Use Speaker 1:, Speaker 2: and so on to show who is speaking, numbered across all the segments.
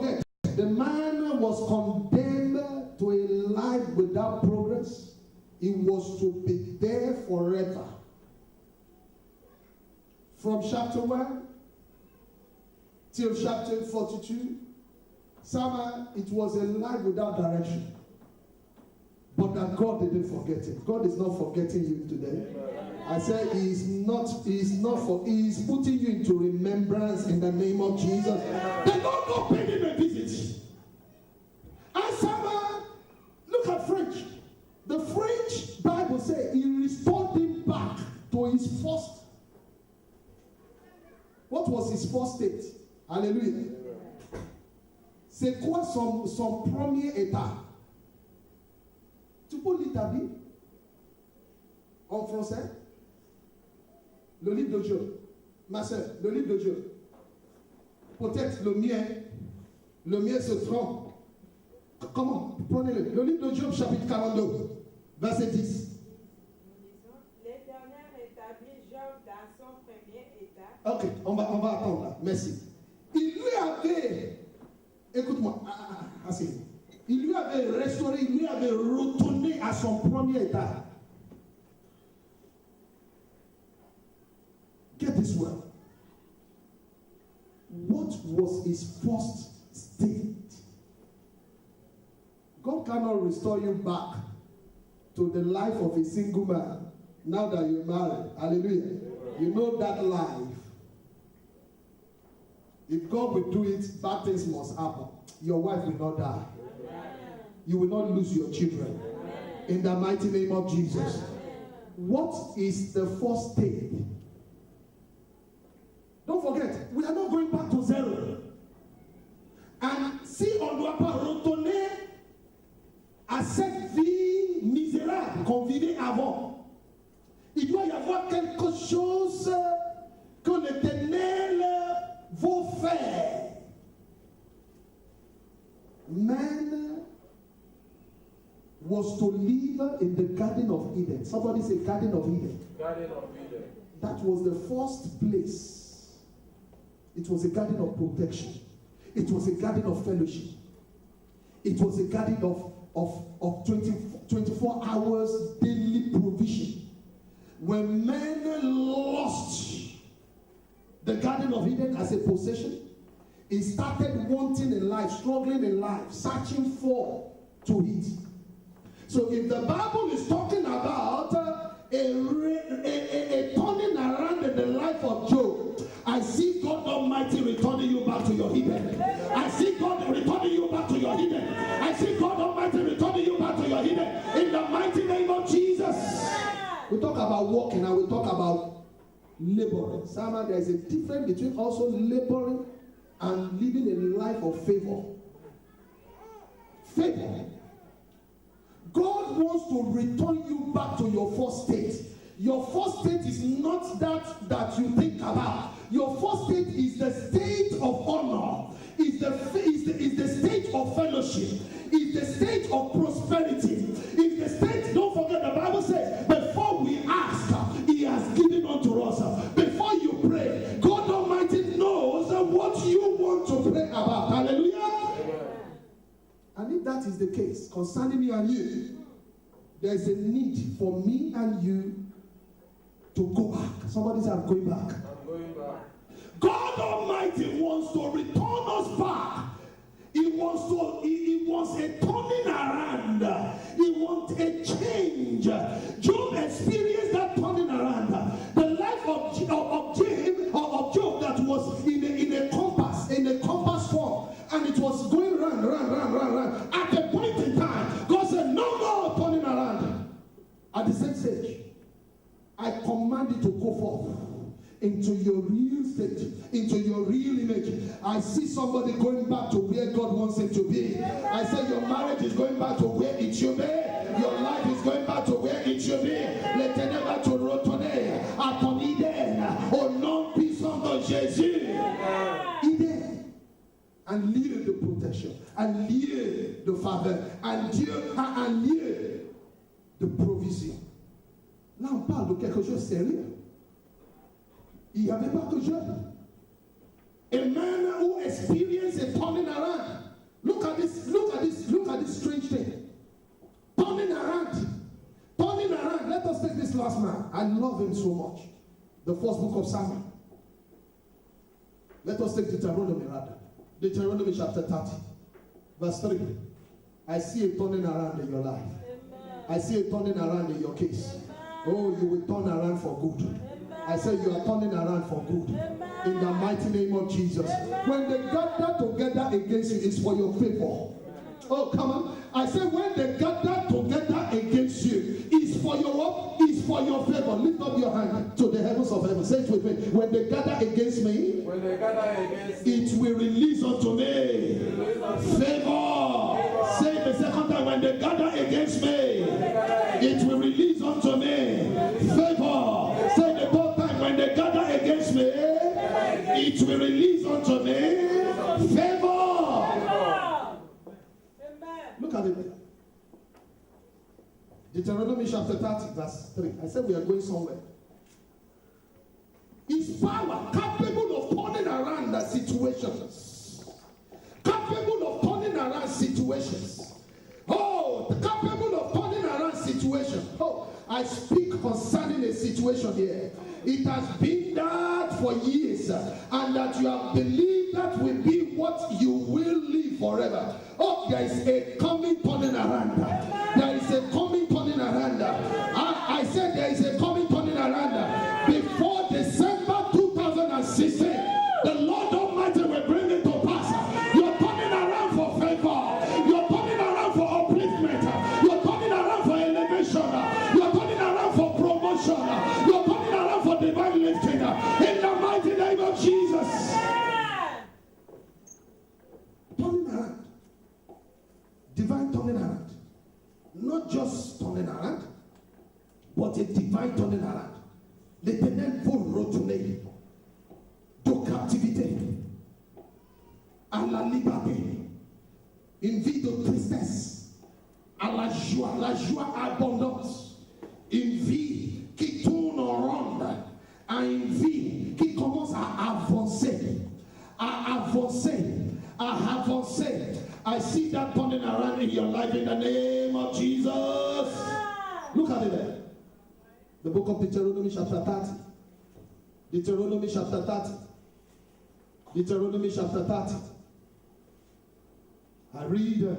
Speaker 1: forget, the man was condemned to a life without progress. He was to be there forever. From chapter 1 till chapter 42, Sama, it was a life without direction. But that God didn't forget him. God is not forgetting you today. I said he is putting you into remembrance in the name of Jesus. The Lord God paid him a visit. And Sama, look at French. The French Bible says he restored him back to his first. What was his first state? Hallelujah. C'est quoi son premier état? Tu peux lire ta Bible en français? Le livre de Job. Ma soeur, le livre de Job. Peut-être le mien se trompe. Comment? Prenez-le. Le livre de Job, chapitre 42, verset 10.
Speaker 2: L'Éternel établit Job dans son premier état.
Speaker 1: Ok, on va attendre là. Merci. Il lui avait, écoute-moi, assez. Il lui avait restauré, il lui avait retourné à son premier état. Get this well. What was his first state? God cannot restore you back to the life of a single man now that you're married. Hallelujah. You know that life. If God will do it, bad things must happen. Your wife will not die. You will not lose your children. In the mighty name of Jesus. What is the first state? Don't forget, we are not going back to zero. And si on ne doit pas retourner à cette vie misérable qu'on vivait avant, il doit y avoir quelque chose que l'Éternel veut faire. Man was to live in the Garden of Eden. Somebody say Garden of Eden.
Speaker 3: Garden of Eden.
Speaker 1: That was the first place. It was a garden of protection. It was a garden of fellowship. It was a garden of 24 hours daily provision. When men lost the Garden of Eden as a possession, he started wanting in life, struggling in life, searching for to eat. So if the Bible is talking about a turning around in the life of Job, I see God Almighty returning you back to your Eden. I see God returning you back to your Eden. I see God Almighty returning you back to your Eden. In the mighty name of Jesus. We talk about walking and we talk about laboring. Simon, there is a difference between also laboring and living a life of favor. Favor. God wants to return you back to your first state. Your first state is not that you think about. Your first state is the state of honor. Is the state of fellowship. Is the state of prosperity. Is the state, don't forget the Bible says, before we ask, He has given unto us. Before you pray, God Almighty knows what you want to pray about. Hallelujah. And if that is the case, concerning me and you, there is a need for me and you to go back. Somebody say, I'm going back.
Speaker 3: I'm going back.
Speaker 1: God Almighty wants to return us back. He wants a turning around. He wants a change. Job experienced that turning around. The life of Job that was in a compass form, and it was going round. At a point in time, God said, no more turning around. At the same stage, I command you to go forth into your real state, into your real image. I see somebody going back to where God wants him to be. I said your marriage is going back to where it should be. Your life is going back to where it should be. L'Éternel va te retourner à ton Eden, au nom puissant de Jésus. Eden. And lieu de protection, and lieu de faveur, and lieu de provision. Là, on parle de quelque chose de sérieux. Il n'y avait pas que Job. A man who experienced a turning around. love him so much. The first book of Samuel. Let us take Deuteronomy rather. Deuteronomy chapter 30, verse 3. I see a turning around in your life. I see a turning around in your case. Oh, you will turn around for good. I said you are turning around for good. In the mighty name of Jesus. When they gather together against you, it's for your favor. Oh, come on. I said when they gather together against you, it's for your what? It's for your favor. Lift up your hand to the heavens of heaven. Say it with me. When they gather against me, it will release unto me favor. Say it the second time. When they gather against me, it will release unto me favor. Say the third time. When they gather against me, it will release unto me favor. Look at it. Deuteronomy chapter 30, verse 3. I said we are going somewhere. His power capable of turning around the situations. Capable of turning around situations. Oh, capable of turning around situations. Oh, I speak concerning a situation here. It has been that for years, and that you have believed that will be what you will live forever. Oh, there is a coming turning around. There is a coming turning around. I said there is a coming turning around. Before December 2016, the Lord Almighty will bring it to pass. You're turning around for favor. You're turning around for upliftment. You're turning around for elevation. You're turning around for promotion. You're turning around for divine lifting. In the mighty name of Jesus. Turning around. Divine turning around. Not just turning around, but a divine turning around. L'Éternel vous retourner de captivité à la liberté. Une vie de tristesse à la joie abondante. Une vie qui tourne en ronde, à une vie qui commence à avancer, à avancer, à avancer. I see that turning around in your life in the name of Jesus. Look at it there. The book of Deuteronomy chapter 30. Deuteronomy chapter 30. Deuteronomy chapter 30. I read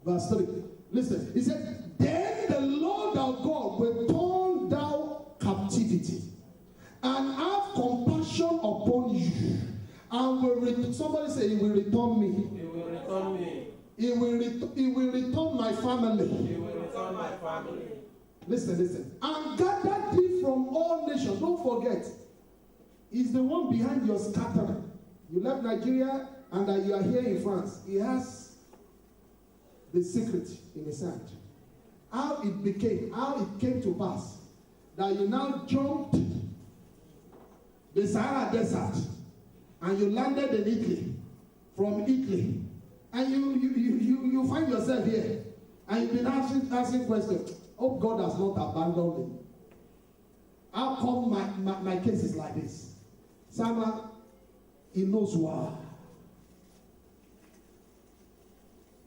Speaker 1: verse 3. Listen, he said, then the Lord our God will turn down captivity and have compassion upon you. And will somebody say, he will return me.
Speaker 3: He will return me.
Speaker 1: He will return my family.
Speaker 3: He will return my family.
Speaker 1: Listen. And gather thee from all nations. Don't forget, he's the one behind your scattering. You left Nigeria and you are here in France. He has the secret in his hand. How it came to pass that you now jumped the Sahara Desert and you landed in Italy, from Italy, and you find yourself here, and you've been asking questions. Oh, God has not abandoned me. How come my case is like this? Sama, he knows why.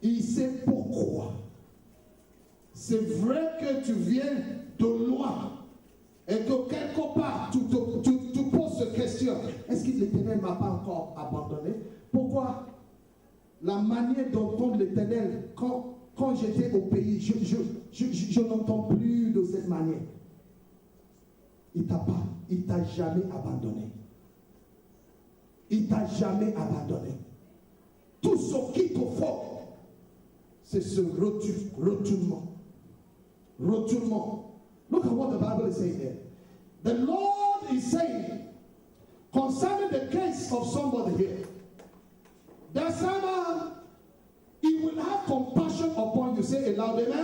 Speaker 1: Il sait pourquoi. C'est vrai que tu viens de loin et que quelque part tu poses cette question. Est-ce que l'Éternel ne m'a pas encore abandonné? Pourquoi? La manière d'entendre l'Éternel quand j'étais au pays, je n'entends plus de cette manière. Il t'a jamais abandonné. Il t'a jamais abandonné. Tout ce qui te faut, c'est ce retournement. Retournement. Look at what the Bible is saying here. The Lord is saying concerning the case of somebody here, that someone, he will have compassion upon you. Say it loud, amen.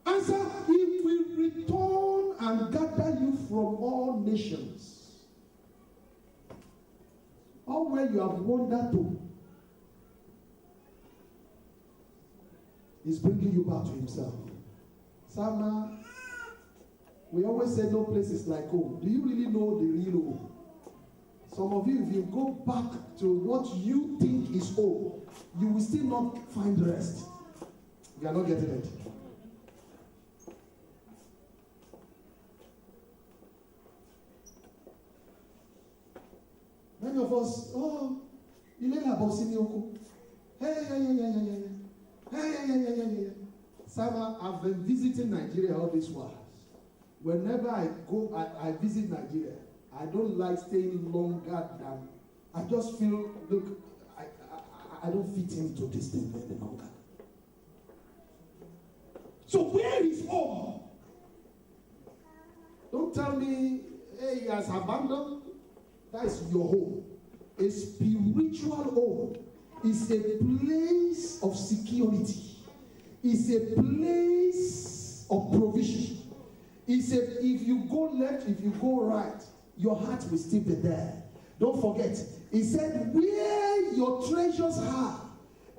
Speaker 1: Answer, he will return and gather you from all nations. All where you have wandered to, he's bringing you back to himself. Sama, we always say no place is like home. Do you really know the real home? Some of you, if you go back to what you think is home, you will still not find rest. You are not getting it. Many of us, oh, il est là-bas, c'est Nyoko. Hey. Sama, I've been visiting Nigeria all this while. Whenever I go, I visit Nigeria. I don't like staying longer than. I just feel, look, I don't fit into this thing any longer. So where is home? Don't tell me, hey, he has abandoned. That is your home. A spiritual home is a place of security. It's a place of provision. It's a, if you go left, if you go right, your heart will still be there. Don't forget, he said, where your treasures are,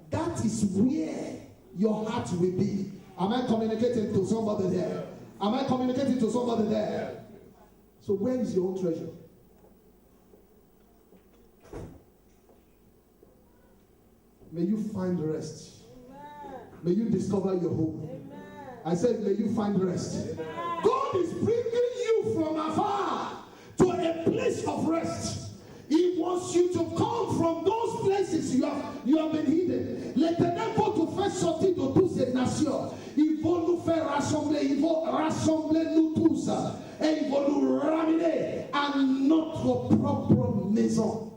Speaker 1: that is where your heart will be. Am I communicating to somebody there? Am I communicating to somebody there? So where is your own treasure? May you find rest. Amen. May you discover your home. Amen. I said, may you find rest. Amen. God is bringing you from afar to a place of rest. He wants you to come from those places you have been hidden. L'Éternel va te faire sortir de toutes ces nations. Il va nous faire rassembler. Il va rassembler nous tous. Et il va nous ramener à notre propre maison.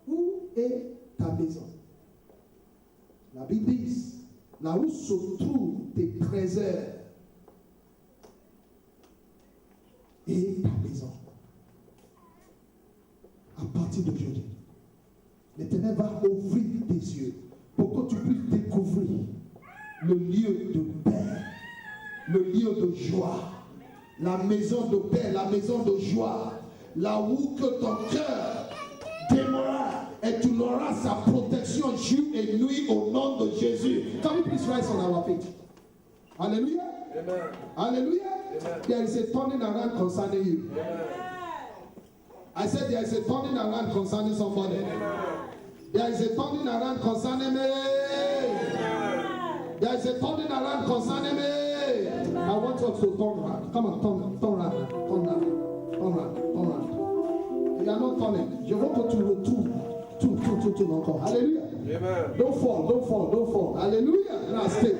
Speaker 1: Où est ta maison? La Bible dit, là où se trouvent tes trésors et ta maison. À partir d'aujourd'hui, l'Éternel va ouvrir tes yeux pour que tu puisses découvrir le lieu de paix, le lieu de joie, la maison de paix, la maison de joie, là où que ton cœur demeurera et tu auras sa protection jour et nuit au nom de Jésus. Can we please rise on our feet? Hallelujah. Amen. Hallelujah. Amen. There is a turning around concerning you. Amen. I said there is a turning around concerning somebody. Amen. There is a turning around concerning me. Amen. There is a turning around concerning me. Amen. I want us to turn around. Come on, turn around. You are not turning. Je veux que tu retournes. Tout encore. Hallelujah. Amen. Don't fall. Hallelujah. Now stay.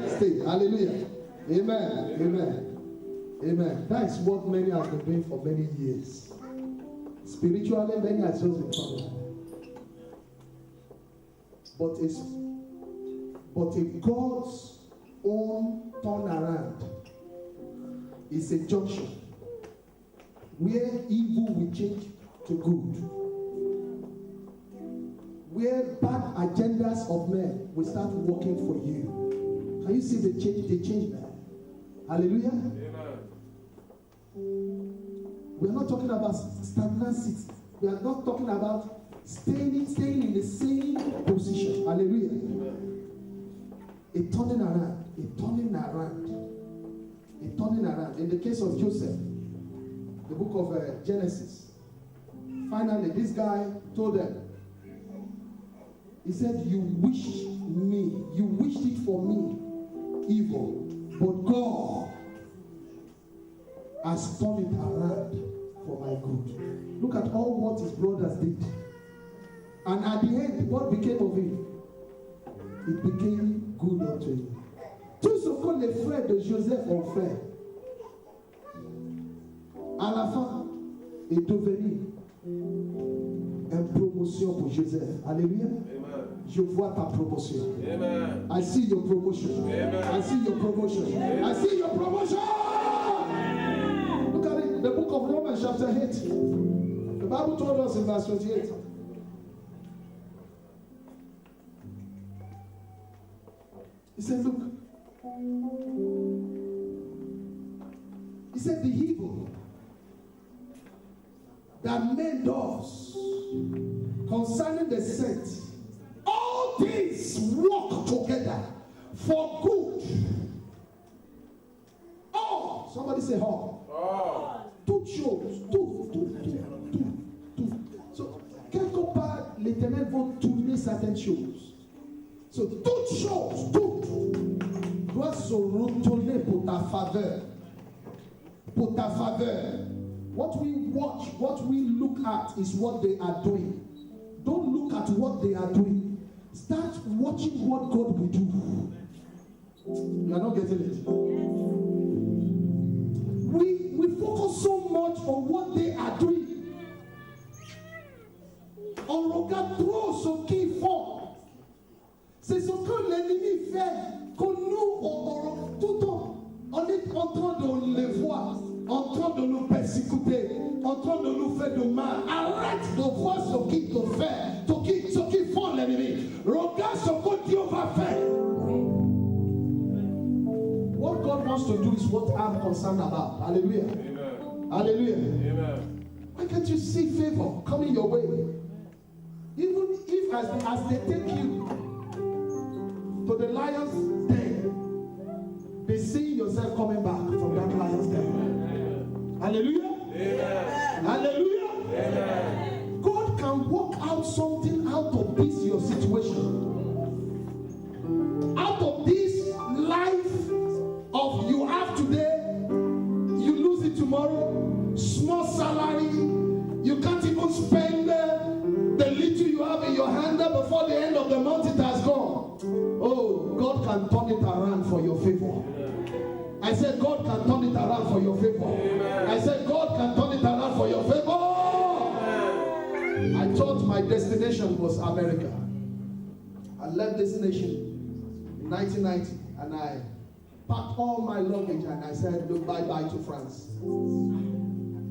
Speaker 1: Hallelujah. Amen. That is what many have been doing for many years. Spiritually, many have just been coming. But if God's own turnaround is a junction where evil will change to good, where bad agendas of men will start working for you. Can you see the change there? Hallelujah. Amen. We are not talking about stagnancy. We are not talking about staying in the same position. Hallelujah. Amen. A turning around. In the case of Joseph, the book of Genesis, finally this guy told them, he said, you wished it for me evil, but God has turned it around for my good. Look at all what his brothers did. And at the end, what became of it? It became good unto him. Tout ce que les frères de Joseph ont fait, à la fin, est devenu une promotion pour Joseph. Alléluia. Amen. Je vois ta promotion. Amen. I see your promotion. Amen. I see your promotion. Amen. I see your promotion. Amen. Look at it. The book of Romans chapter 8. The Bible told us in verse 28. He said, look. He said, the evil that man does concerning the saints, all things work together for good. All. Somebody say all. Oh. Toutes choses. Tout. So, quelque part, l'Éternel va tourner certaines choses. So, toutes choses, tout doit se retourner pour ta faveur. Pour ta faveur. What we watch, what we look at is what they are doing. Don't look at what they are doing. Start watching what God will do. You are not getting it. We focus so much on what they are doing. Ọ̀rọ̀ trop ce qu'ils font. C'est ce que l'ennemi fait, que nous, tout le temps, on est en train de les voir, en train de nous persécuter, en train de nous faire de mal. Arrête de voir ce qu'ils te font, ce qu'ils font l'ennemi. Regarde ce que Dieu va faire. What God wants to do is what I'm concerned about. Hallelujah.
Speaker 3: Amen.
Speaker 1: Hallelujah.
Speaker 3: Amen.
Speaker 1: Why can't you see favor coming your way? Even if as they take you to the lion's den, they see yourself coming back from that lion's den. Hallelujah.
Speaker 3: Amen.
Speaker 1: Hallelujah.
Speaker 3: Amen.
Speaker 1: God can work out something out of this your situation. Out of this life of you have today, you lose it tomorrow, small salary, you can't even spend the little you have in your hand before the end of the month it has gone. Oh, God can turn it around for your favor. I said God can turn it around for your favor.
Speaker 3: Amen.
Speaker 1: I said God can turn it around for your favor. I thought my destination was America. I left this nation in 1990 and I packed all my luggage and I said bye-bye to France.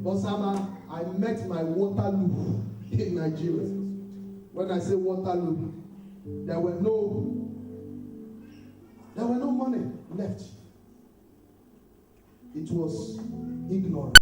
Speaker 1: Osama, I met my Waterloo in Nigeria. When I say Waterloo, there were no money left. It was ignorance.